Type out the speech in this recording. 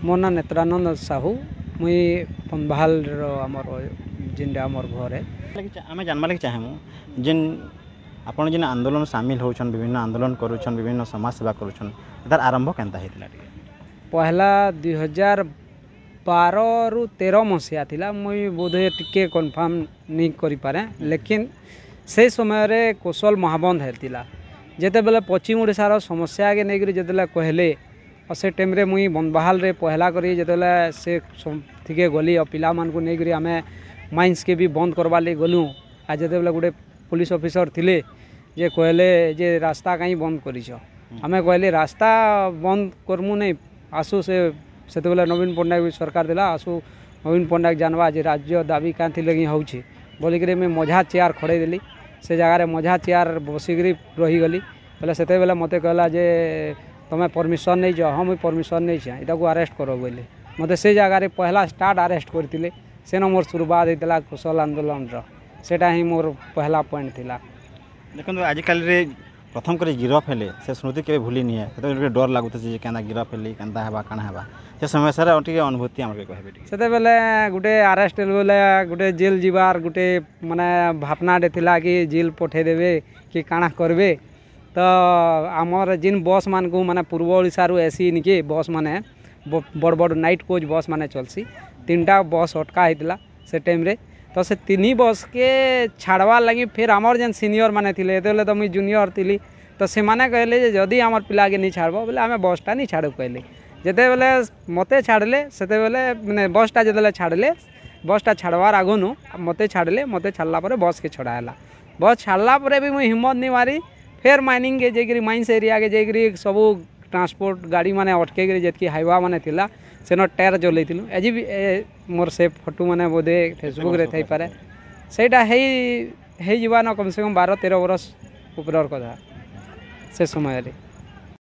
मो ना नेत्रानंद साहू मुई पनभाल आमर जिनटा आमर घर आम जानवा लगे चाहेमु जिन आपन जिन आंदोलन सामिल होचन विभिन्न आंदोलन करुछन विभिन्न समाज सेवा करुछन तार आरंभ केनता हेतला पहला 2012 रु 13 मसीहा थिला मुई बोधे टिके कन्फर्म नहीं करि पारे लेकिन से समय रे कौशल महाबंद हेतिला जेते बेले पश्चिम ओडिशार समस्या के नेगरी जेतेला कहले और से टाइम रे मुई बनबाहाल रे पहला करी जेतेला से थिके गली और पिला मान को नेगरी आमे माइंस के भी बंद करवा ले गलु आ जेते बेले गुटे पुलिस ऑफिसर थिले जे कहले जे रास्ता कहीं बंद करिछ आमे कहले रास्ता बंद करमु नहीं आसु से बेले नवीन पट्टनायक भी सरकार दिला आसु नवीन पट्टनायक जानवा जे राज्य दाबी क्या लगी होउछि बोलिक मैं मझा चेयर खड़े देली से जगार मझा चेयर बसिक रही गली बोले से बेले मत कहला जे तुम्हें परमिशन नहीं जाओ हाँ मुझे परमिशन नहीं चाहिए इटा को अरेस्ट करो बोले मत से जगार पहला स्टार्ट अरेस्ट करते से मोर शुरुआत होता कौशल आंदोलन सेटा ही मोर पहला पॉइंट थिला देखो आजिकल प्रथम कर गिरफ हेले से स्मृति के भूली नहीं है डर लगुचे क्या गिरफ हेली क्या है काण है से समस्या अनुभूति आम कहबे से बेले गोटे अरेस्ट बेले गोटे जेल जीवार गोटे माने भावनाटे थिला कि जेल पठेदेवे कि काଣା करबे तो आमर जिन बस मान को माने पूर्व ओडिशा रु एसी निके बस माने बड़ बड़ नाइट कोच बस माने चलसी 3टा बस अटका होता से टाइम रे तो से 3 बस के छाड़वा लगी फिर आमर जेन सीनियर माने थिले एते तो मुई जूनियर थी तो से माने कहले जदि आमर पिला के नहीं छाड़बो बोले आमे बसटा नहीं छाड़ू कहले जेते बेले मते छाड़ले सेते बेले माने बसटा जेते छाड़ले बसटा छाड़वार आगनु मते छाड़ले मते छाड़ला परे बस के छड़ाला बस छाड़ला परे भी मुई हिम्मत नहीं मारी फिर माइनिंग के जेकरी माइंस एरिया के जेकरी सब ट्रांसपोर्ट गाड़ी माने अटके जेतकी हाइवा माने थिला सेनो टायर जलैथिलु एजी भी मोर से फोटो माने बोधे फेसबुक रे थई पारे सेटा हे जीवान कम से कम 12-13 वर्ष ऊपर कथा से समय रे।